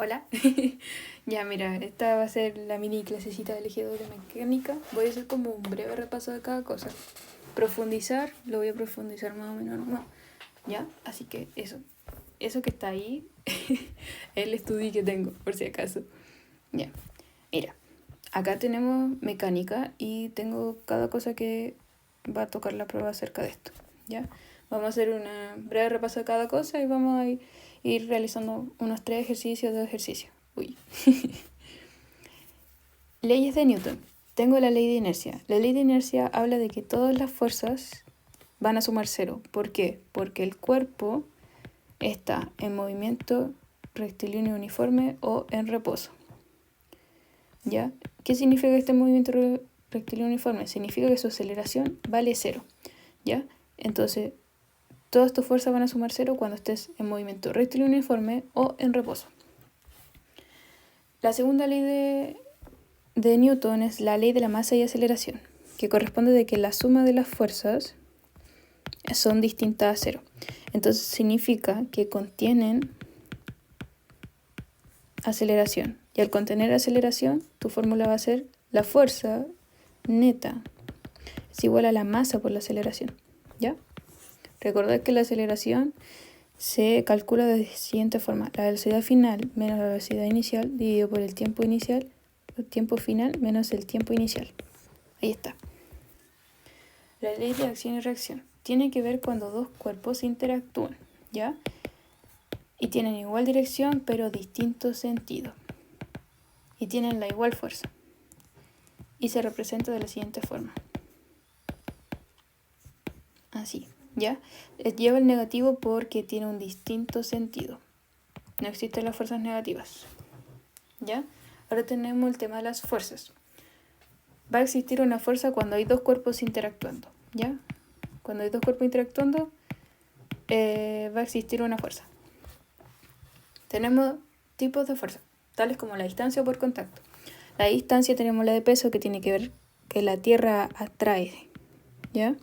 Hola. Ya, mira, esta va a ser la mini clasecita de elegidor de mecánica. Voy a hacer como un breve repaso de cada cosa. Profundizar, lo voy a profundizar más o menos, no. ¿Ya? Así que eso que está ahí, es el estudio que tengo, por si acaso. Ya, mira, acá tenemos mecánica y tengo cada cosa que va a tocar la prueba acerca de esto. ¿Ya? Vamos a hacer un breve repaso de cada cosa y vamos a ir realizando unos 3 ejercicios, 2 ejercicios. Uy. Leyes de Newton. Tengo la ley de inercia. La ley de inercia habla de que todas las fuerzas van a sumar cero. ¿Por qué? Porque el cuerpo está en movimiento rectilíneo uniforme o en reposo. ¿Ya? ¿Qué significa este movimiento rectilíneo uniforme? Significa que su aceleración vale cero. ¿Ya? Entonces, todas tus fuerzas van a sumar cero cuando estés en movimiento rectilíneo uniforme o en reposo. La segunda ley de Newton es la ley de la masa y aceleración, que corresponde de que la suma de las fuerzas son distintas a cero. Entonces significa que contienen aceleración. Y al contener aceleración, tu fórmula va a ser la fuerza neta es igual a la masa por la aceleración. ¿Ya? Recordad que la aceleración se calcula de la siguiente forma. La velocidad final menos la velocidad inicial dividido por el tiempo inicial, el tiempo final menos el tiempo inicial. Ahí está. La ley de acción y reacción tiene que ver cuando dos cuerpos interactúan, ¿ya? Y tienen igual dirección pero distinto sentido. Y tienen la igual fuerza. Y se representa de la siguiente forma. Así, ¿ya? Lleva el negativo porque tiene un distinto sentido. No existen las fuerzas negativas, ¿ya? Ahora tenemos el tema de las fuerzas. Va a existir una fuerza cuando hay dos cuerpos interactuando, ¿ya? Cuando hay dos cuerpos interactuando, va a existir una fuerza. Tenemos tipos de fuerza, tales como la distancia o por contacto. La distancia tenemos la de peso, que tiene que ver que la Tierra atrae, ¿ya?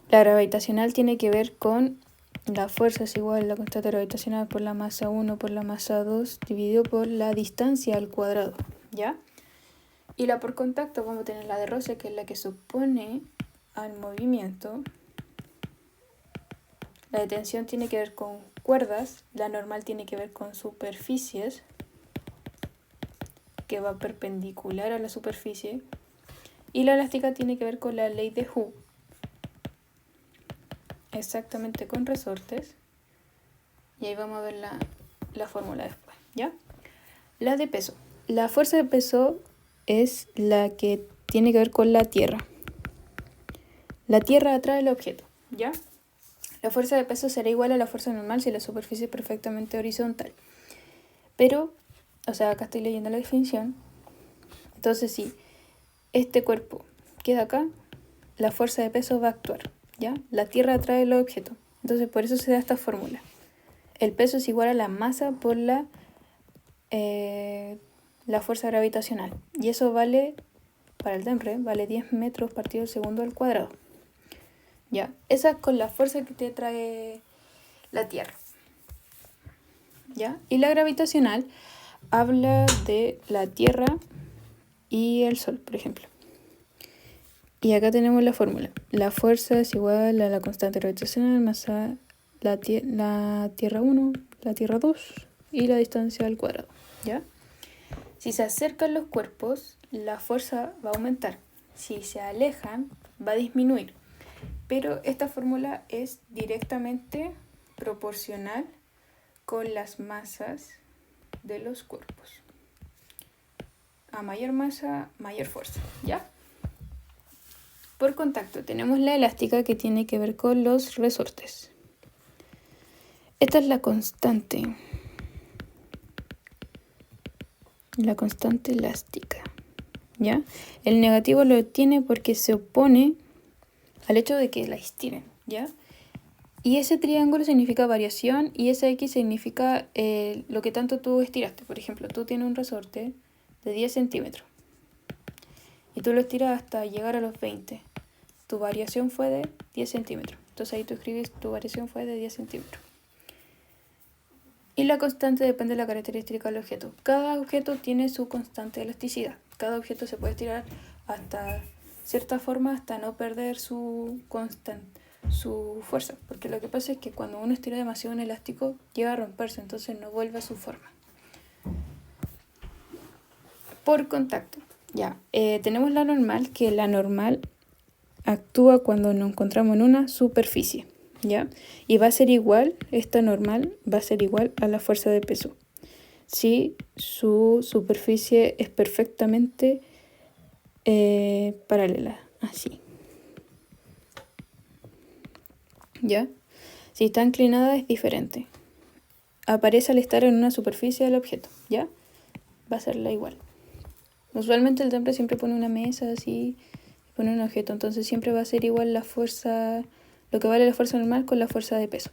La gravitacional tiene que ver con la fuerza es igual a la constante gravitacional por la masa 1 por la masa 2 dividido por la distancia al cuadrado, ¿ya? Y la por contacto vamos a tener la de roce, que es la que se opone al movimiento. La de tensión tiene que ver con cuerdas, la normal tiene que ver con superficies, que va perpendicular a la superficie, y la elástica tiene que ver con la ley de Hooke, exactamente con resortes, y ahí vamos a ver la fórmula después, ¿ya? La de peso. La fuerza de peso es la que tiene que ver con la Tierra. La Tierra atrae el objeto, ¿ya? La fuerza de peso será igual a la fuerza normal si la superficie es perfectamente horizontal. Pero, o sea, acá estoy leyendo la definición. Entonces, si este cuerpo queda acá, la fuerza de peso va a actuar, ¿ya? La Tierra atrae el objeto. Entonces, por eso se da esta fórmula. El peso es igual a la masa por la fuerza gravitacional. Y eso vale, para el TEMRE, vale 10 metros partido segundo al cuadrado. ¿Ya? Esa es con la fuerza que te trae la Tierra. ¿Ya? Y la gravitacional habla de la Tierra y el Sol, por ejemplo. Y acá tenemos la fórmula. La fuerza es igual a la constante gravitacional más a la Tierra 1, la Tierra 2 y la distancia al cuadrado. ¿Ya? Si se acercan los cuerpos, la fuerza va a aumentar. Si se alejan, va a disminuir. Pero esta fórmula es directamente proporcional con las masas de los cuerpos. A mayor masa, mayor fuerza, ¿ya? Por contacto tenemos la elástica, que tiene que ver con los resortes. Esta es la constante elástica, ¿ya? El negativo lo tiene porque se opone al hecho de que la estiren, ¿ya? Y ese triángulo significa variación y ese X significa lo que tanto tú estiraste. Por ejemplo, tú tienes un resorte de 10 centímetros y tú lo estiras hasta llegar a los 20. Tu variación fue de 10 centímetros. Entonces ahí tú escribes tu variación fue de 10 centímetros. Y la constante depende de la característica del objeto. Cada objeto tiene su constante de elasticidad. Cada objeto se puede estirar hasta cierta forma hasta no perder su fuerza. Porque lo que pasa es que cuando uno estira demasiado un elástico llega a romperse, entonces no vuelve a su forma. Por contacto. Ya, tenemos la normal, que la normal actúa cuando nos encontramos en una superficie. ¿Ya? Y va a ser igual, esta normal va a ser igual a la fuerza de peso si su superficie es perfectamente paralela, así. ¿Ya? Si está inclinada es diferente. Aparece al estar en una superficie del objeto, ¿ya? Va a ser la igual. Usualmente el temple siempre pone una mesa así, pone un objeto, entonces siempre va a ser igual la fuerza, lo que vale la fuerza normal con la fuerza de peso.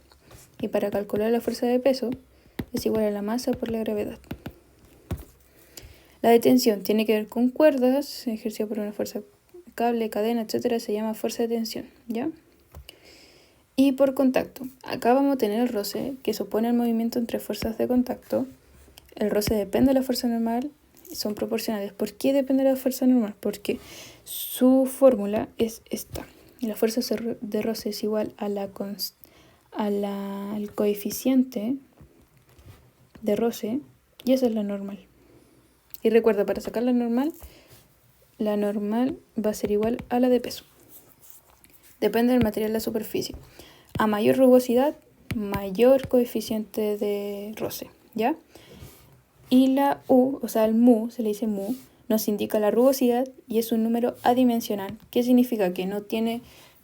Y para calcular la fuerza de peso es igual a la masa por la gravedad. La detención tiene que ver con cuerdas, ejercida por una fuerza, cable, cadena, etcétera, se llama fuerza de tensión, ¿ya? Y por contacto, acá vamos a tener el roce, que supone el movimiento entre fuerzas de contacto. El roce depende de la fuerza normal, son proporcionales. ¿Por qué depende de la fuerza normal? Porque su fórmula es esta. La fuerza de roce es igual a al coeficiente de roce, y esa es la normal. Y recuerda, para sacar la normal va a ser igual a la de peso. Depende del material de la superficie. A mayor rugosidad, mayor coeficiente de roce, ¿ya? Y la U, o sea, el mu, se le dice mu, nos indica la rugosidad y es un número adimensional. ¿Qué significa? Que no tiene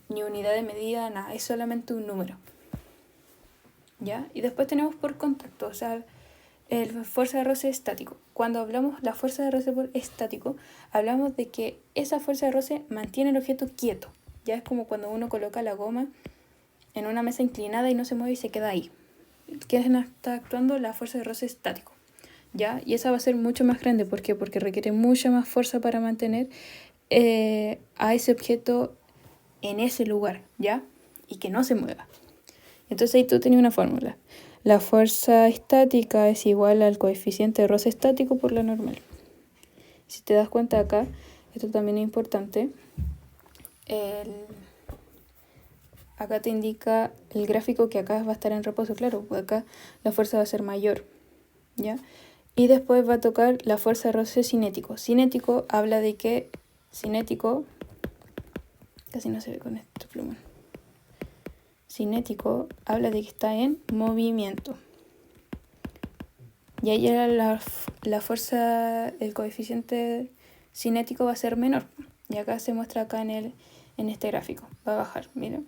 ni unidad de medida, nada, es solamente un número. ¿Ya? Y después tenemos por contacto, o sea, fuerza de roce estático. Cuando hablamos la fuerza de roce por estático, hablamos de que esa fuerza de roce mantiene el objeto quieto. Ya es como cuando uno coloca la goma en una mesa inclinada y no se mueve y se queda ahí. ¿Qué está actuando? La fuerza de roce estático. ¿Ya? Y esa va a ser mucho más grande. ¿Por qué? Porque requiere mucha más fuerza para mantener a ese objeto en ese lugar, ¿ya? Y que no se mueva. Entonces ahí tú tienes una fórmula. La fuerza estática es igual al coeficiente de roce estático por la normal. Si te das cuenta acá, esto también es importante. Acá te indica el gráfico que acá va a estar en reposo, claro, porque acá la fuerza va a ser mayor, ¿ya? Y después va a tocar la fuerza de roce cinético. Cinético habla de que, cinético, casi no se ve con este plumón. Cinético habla de que está en movimiento. Y ahí la fuerza, el coeficiente cinético va a ser menor. Y acá se muestra acá en este gráfico. Va a bajar, miren.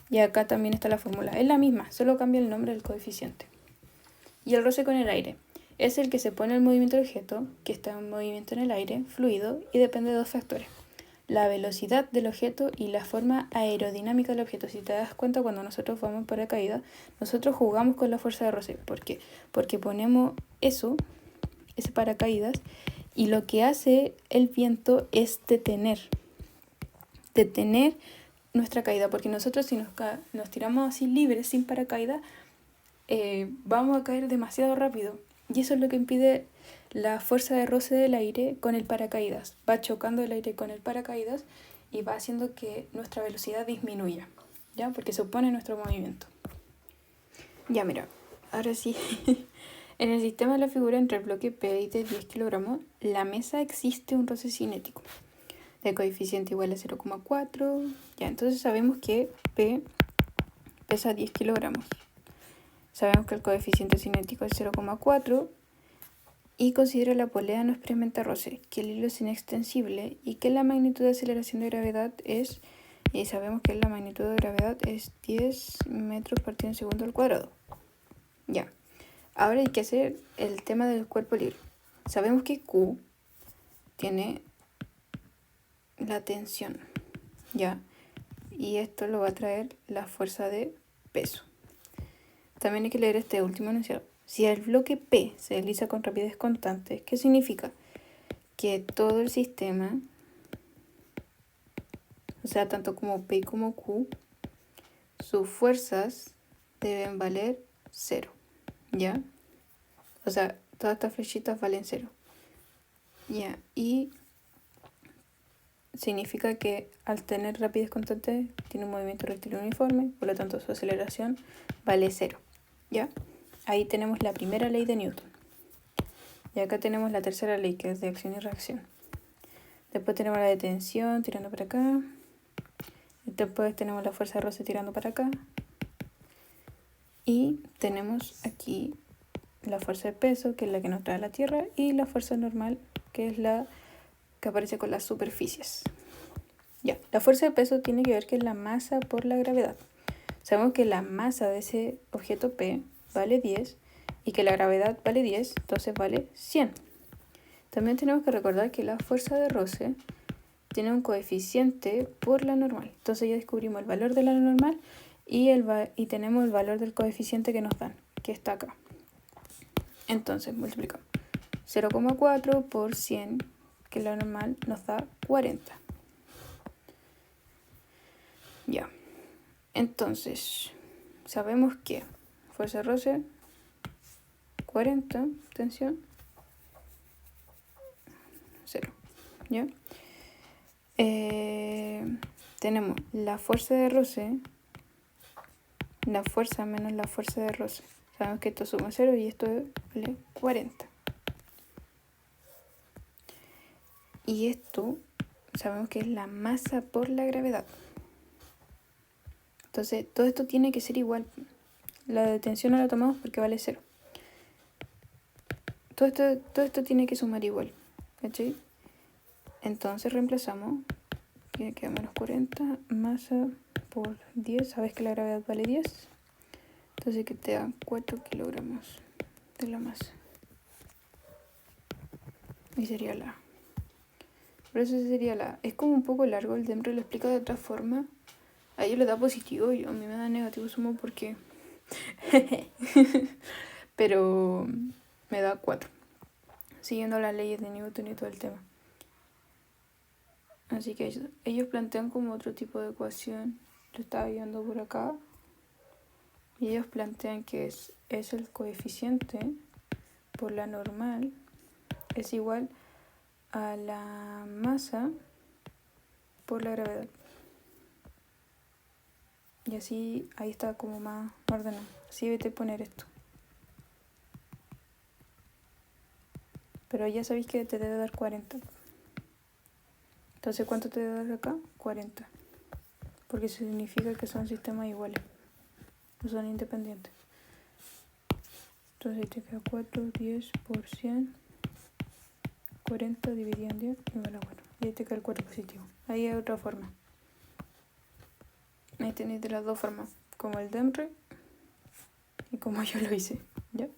Y acá también está la fórmula. Es la misma, solo cambia el nombre del coeficiente. Y el roce con el aire es el que se pone el movimiento del objeto, que está en movimiento en el aire, fluido, y depende de dos factores. La velocidad del objeto y la forma aerodinámica del objeto. Si te das cuenta, cuando nosotros vamos en paracaídas, nosotros jugamos con la fuerza de roce. ¿Por qué? Porque ponemos ese paracaídas, y lo que hace el viento es detener nuestra caída, porque nosotros si nos tiramos así libres, sin paracaídas, vamos a caer demasiado rápido, y eso es lo que impide la fuerza de roce del aire con el paracaídas. Va chocando el aire con el paracaídas y va haciendo que nuestra velocidad disminuya, ¿ya? Porque se opone a nuestro movimiento. Ya, mira, ahora sí. En el sistema de la figura entre el bloque P y de 10 kilogramos, la mesa existe un roce cinético de coeficiente igual a 0,4. Ya, entonces sabemos que P pesa 10 kilogramos. Sabemos que el coeficiente cinético es 0,4 y considera la polea no experimenta roce, que el hilo es inextensible y que la magnitud de aceleración de gravedad es, y sabemos que la magnitud de gravedad es 10 metros partido en segundo al cuadrado. Ya, ahora hay que hacer el tema del cuerpo libre. Sabemos que Q tiene la tensión, ¿ya? Y esto lo va a traer la fuerza de peso. También hay que leer este último enunciado. Si el bloque P se desliza con rapidez constante, ¿qué significa? Que todo el sistema, o sea, tanto como P como Q, sus fuerzas deben valer 0, ¿ya? O sea, todas estas flechitas valen 0. ¿Ya? Y significa que al tener rapidez constante tiene un movimiento rectilíneo uniforme, por lo tanto su aceleración vale 0. ¿Ya? Ahí tenemos la primera ley de Newton. Y acá tenemos la tercera ley, que es de acción y reacción. Después tenemos la de tensión tirando para acá. Después tenemos la fuerza de roce tirando para acá. Y tenemos aquí la fuerza de peso, que es la que nos trae a la Tierra, y la fuerza normal, que es la que aparece con las superficies. Ya, la fuerza de peso tiene que ver con la masa por la gravedad. Sabemos que la masa de ese objeto P vale 10 y que la gravedad vale 10, entonces vale 100. También tenemos que recordar que la fuerza de roce tiene un coeficiente por la normal. Entonces ya descubrimos el valor de la normal y tenemos el valor del coeficiente que nos dan, que está acá. Entonces multiplicamos 0,4 por 100, que la normal nos da 40. Ya. Entonces, sabemos que fuerza de roce 40, tensión 0. ¿Ya? Tenemos la fuerza de roce, la fuerza menos la fuerza de roce. Sabemos que esto suma 0 y esto vale 40. Y esto sabemos que es la masa por la gravedad. Entonces, todo esto tiene que ser igual. La de tensión no la tomamos porque vale 0. Todo esto tiene que sumar igual. ¿Cachai? Entonces reemplazamos. Que queda menos 40. Masa por 10. Sabes que la gravedad vale 10. Entonces que te da 4 kilogramos de la masa. Y sería la. Por eso sería la. Es como un poco largo, el Demre lo explica de otra forma. A ellos le da positivo y a mí me da negativo, sumo porque. Pero me da 4. Siguiendo las leyes de Newton y todo el tema. Así que ellos plantean como otro tipo de ecuación. Lo estaba viendo por acá. Y ellos plantean que es el coeficiente por la normal es igual a la masa por la gravedad. Y así ahí está como más ordenado. Así vete a poner esto. Pero ya sabéis que te debe dar 40. Entonces, ¿cuánto te debe dar acá? 40. Porque eso significa que son sistemas iguales. No son independientes. Entonces ahí te queda 4, 10 por 100. 40 dividido en 10 igual a 4. Y ahí te queda el 4 positivo. Ahí hay otra forma. Ahí tenéis de las dos formas. Como el Demre y como yo lo hice. ¿Ya?